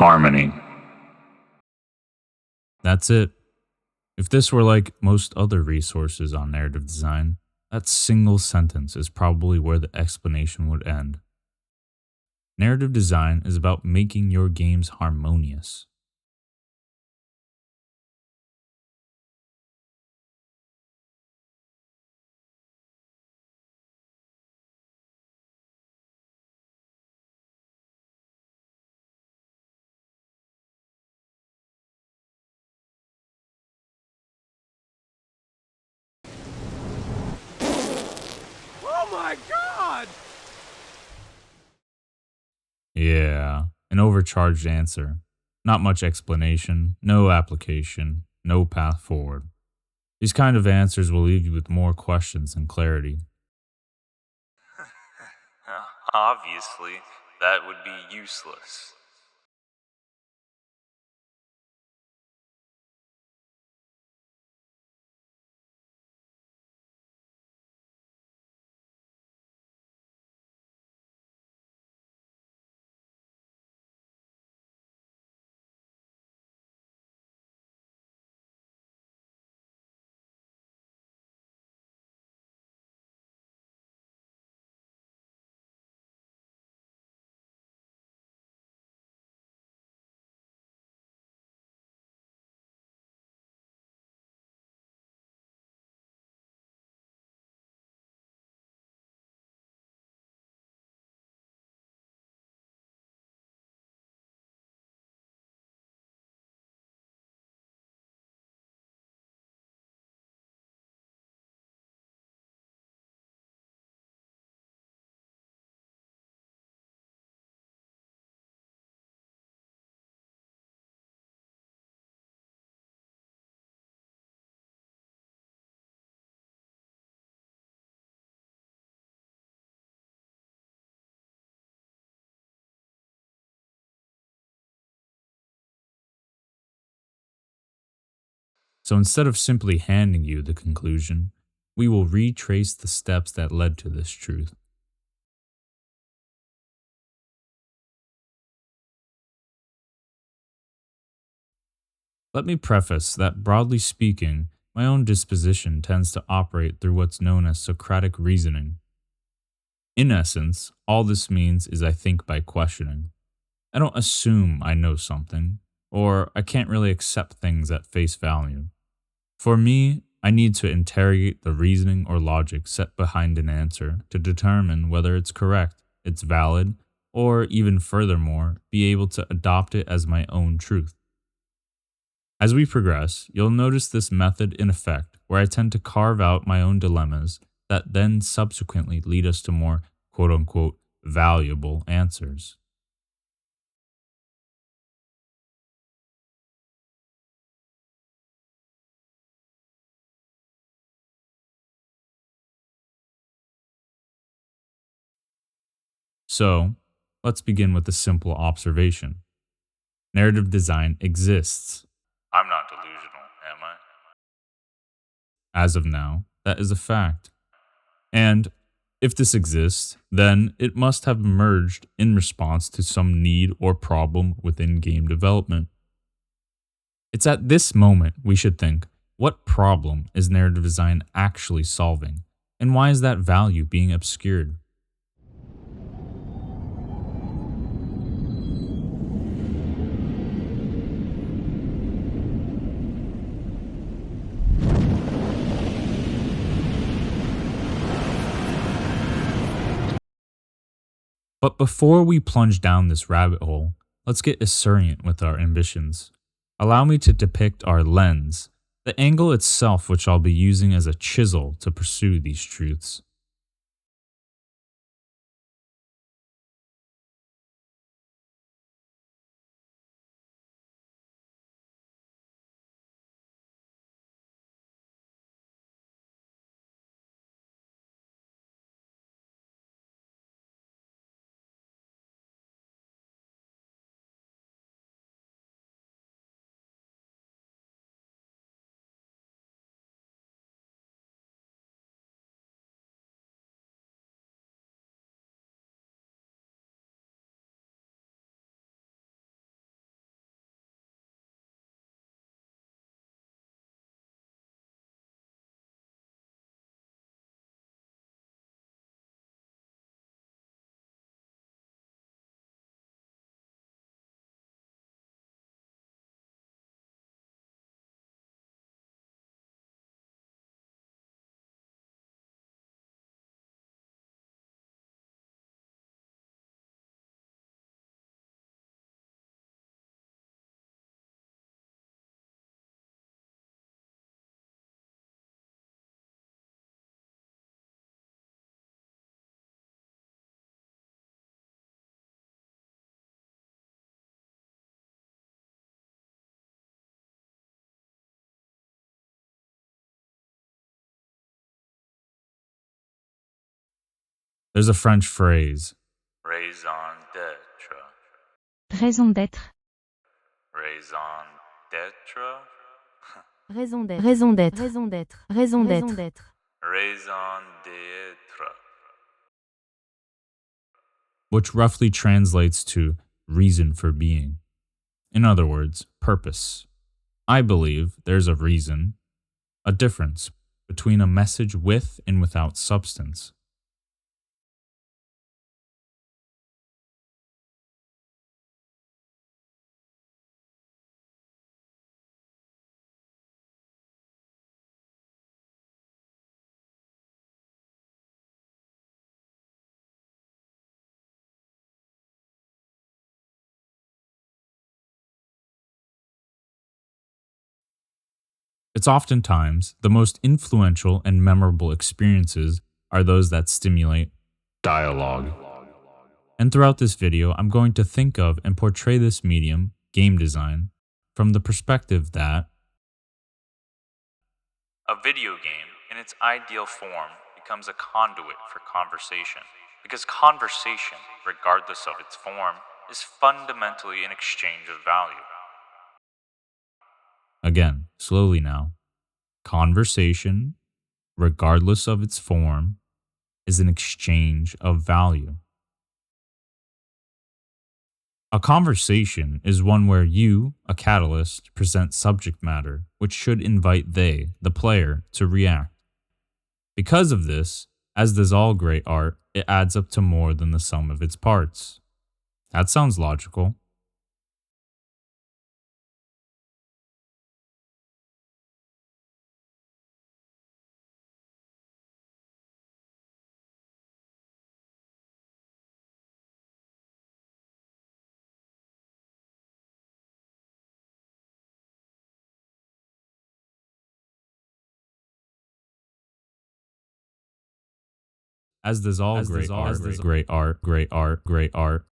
harmony. That's it. If this were like most other resources on narrative design, that single sentence is probably where the explanation would end. Narrative design is about making your games harmonious. Oh my god! Yeah, an overcharged answer. Not much explanation, no application, no path forward. These kind of answers will leave you with more questions than clarity. Obviously, that would be useless. So instead of simply handing you the conclusion, we will retrace the steps that led to this truth. Let me preface that, broadly speaking, my own disposition tends to operate through what's known as Socratic reasoning. In essence, all this means is I think by questioning. I don't assume I know something, or I can't really accept things at face value. For me, I need to interrogate the reasoning or logic set behind an answer to determine whether it's correct, it's valid, or even furthermore, be able to adopt it as my own truth. As we progress, you'll notice this method in effect where I tend to carve out my own dilemmas that then subsequently lead us to more quote unquote valuable answers. So, let's begin with a simple observation. Narrative design exists. I'm not delusional, am I? As of now, that is a fact. And if this exists, then it must have emerged in response to some need or problem within game development. It's at this moment we should think, what problem is narrative design actually solving? And why is that value being obscured? But before we plunge down this rabbit hole, let's get esurient with our ambitions. Allow me to depict our lens, the angle itself which I'll be using as a chisel to pursue these truths. There's a French phrase. Raison d'être. Raison d'être. Raison d'être. Raison d'être. Raison d'être. Raison d'être. Raison d'être. Raison d'être. Which roughly translates to reason for being. In other words, purpose. I believe there's a reason, a difference between a message with and without substance. It's oftentimes the most influential and memorable experiences are those that stimulate dialogue. And throughout this video, I'm going to think of and portray this medium, game design, from the perspective that A video game, in its ideal form, becomes a conduit for conversation, because conversation, regardless of its form, is fundamentally an exchange of value. again, slowly now, conversation, regardless of its form, is an exchange of value. A conversation is one where you, a catalyst, present subject matter, which should invite they, the player, to react. Because of this, as does all great art, it adds up to more than the sum of its parts. That sounds logical. As does all great art, great art, great art, great art.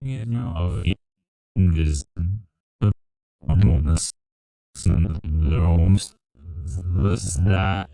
You know, is almost that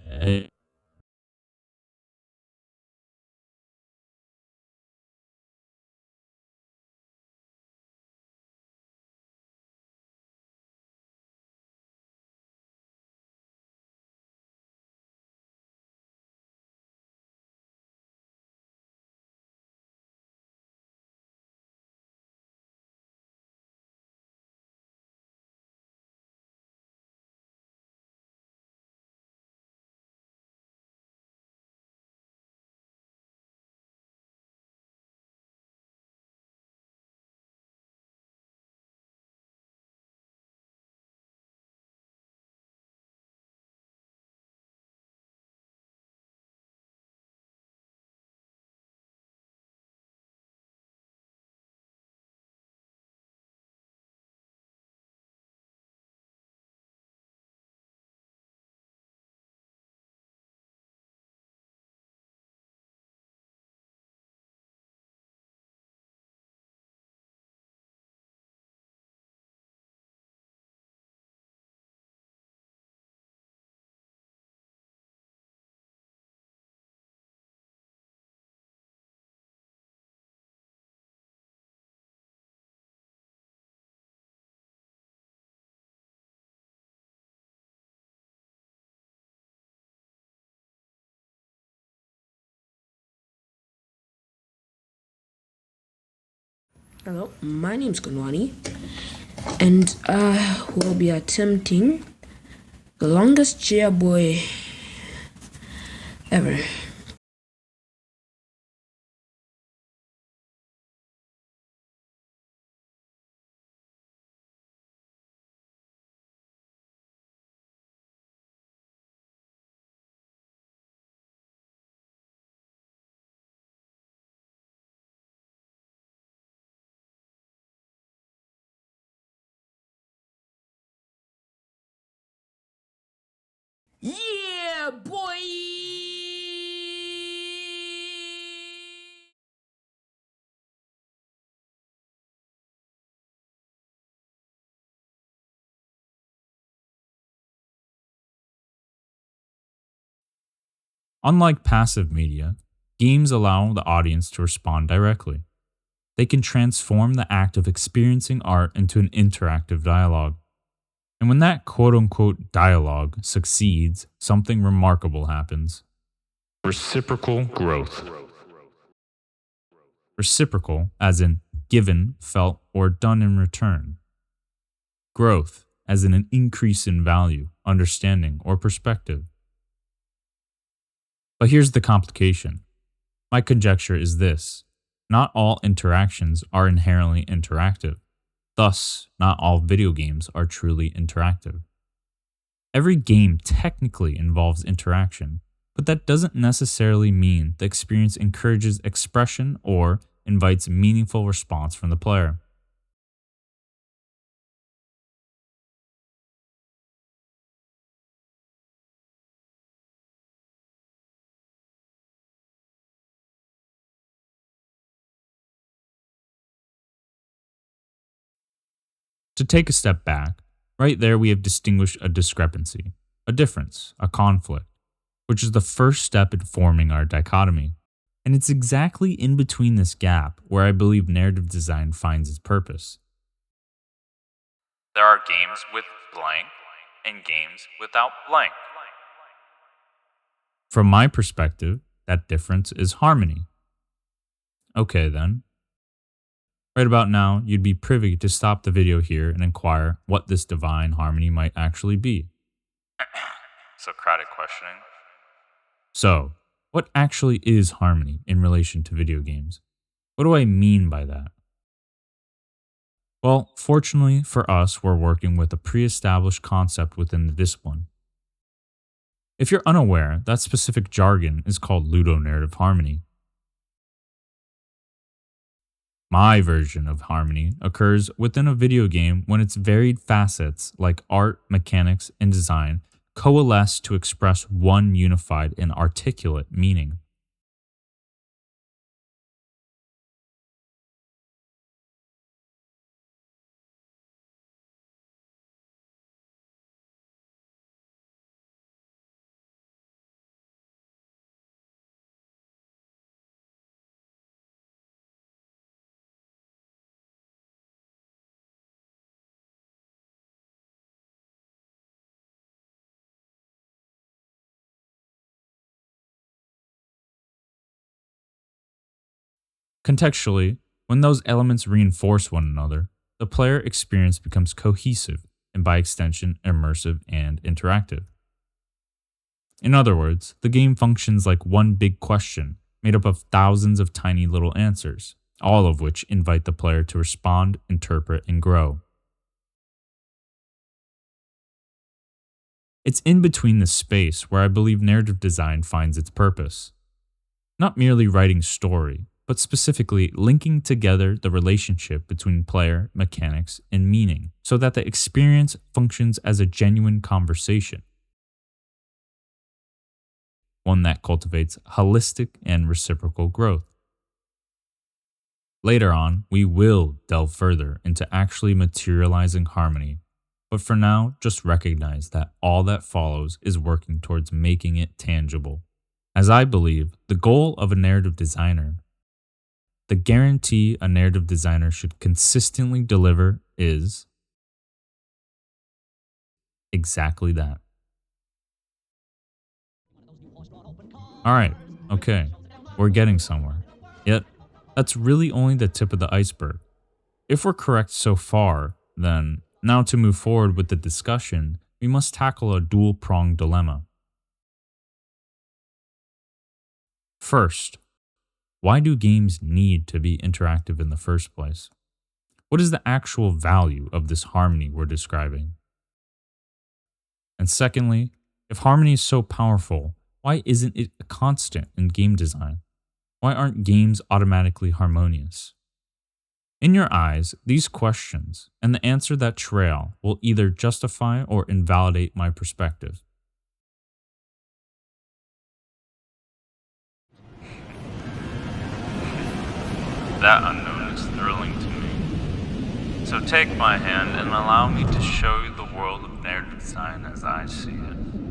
Hello, my name's Kanwani, and we'll be attempting the longest chair boy ever. Yeah, boy! Unlike passive media, games allow the audience to respond directly. They can transform the act of experiencing art into an interactive dialogue. And when that quote unquote dialogue succeeds, something remarkable happens. Reciprocal growth. Reciprocal, as in given, felt, or done in return. Growth, as in an increase in value, understanding, or perspective. But here's the complication. My conjecture is this: not all interactions are inherently interactive. Thus, not all video games are truly interactive. Every game technically involves interaction, but that doesn't necessarily mean the experience encourages expression or invites meaningful response from the player. To take a step back, right there we have distinguished a discrepancy, a difference, a conflict, which is the first step in forming our dichotomy. And it's exactly in between this gap where I believe narrative design finds its purpose. There are games with blank and games without blank. From my perspective, that difference is harmony. Okay then. Right about now, you'd be privy to stop the video here and inquire what this divine harmony might actually be. Socratic questioning. So, what actually is harmony in relation to video games? What do I mean by that? Well, fortunately for us, we're working with a pre-established concept within the discipline. If you're unaware, that specific jargon is called ludonarrative harmony. My version of harmony occurs within a video game when its varied facets like art, mechanics, and design coalesce to express one unified and articulate meaning. Contextually, when those elements reinforce one another, the player experience becomes cohesive and by extension immersive and interactive. In other words, the game functions like one big question made up of thousands of tiny little answers, all of which invite the player to respond, interpret, and grow. It's in between this space where I believe narrative design finds its purpose. Not merely writing story, but specifically linking together the relationship between player, mechanics, and meaning so that the experience functions as a genuine conversation. One that cultivates holistic and reciprocal growth. Later on, we will delve further into actually materializing harmony, but for now, just recognize that all that follows is working towards making it tangible. As I believe, the goal of a narrative designer, the guarantee a narrative designer should consistently deliver is exactly that. Alright, okay, we're getting somewhere. Yet, that's really only the tip of the iceberg. If we're correct so far, then now to move forward with the discussion, we must tackle a dual-pronged dilemma. First, why do games need to be interactive in the first place? What is the actual value of this harmony we're describing? And secondly, if harmony is so powerful, why isn't it a constant in game design? Why aren't games automatically harmonious? In your eyes, these questions and the answer that trail will either justify or invalidate my perspective. that unknown is thrilling to me. So take my hand and allow me to show you the world of narrative design as I see it.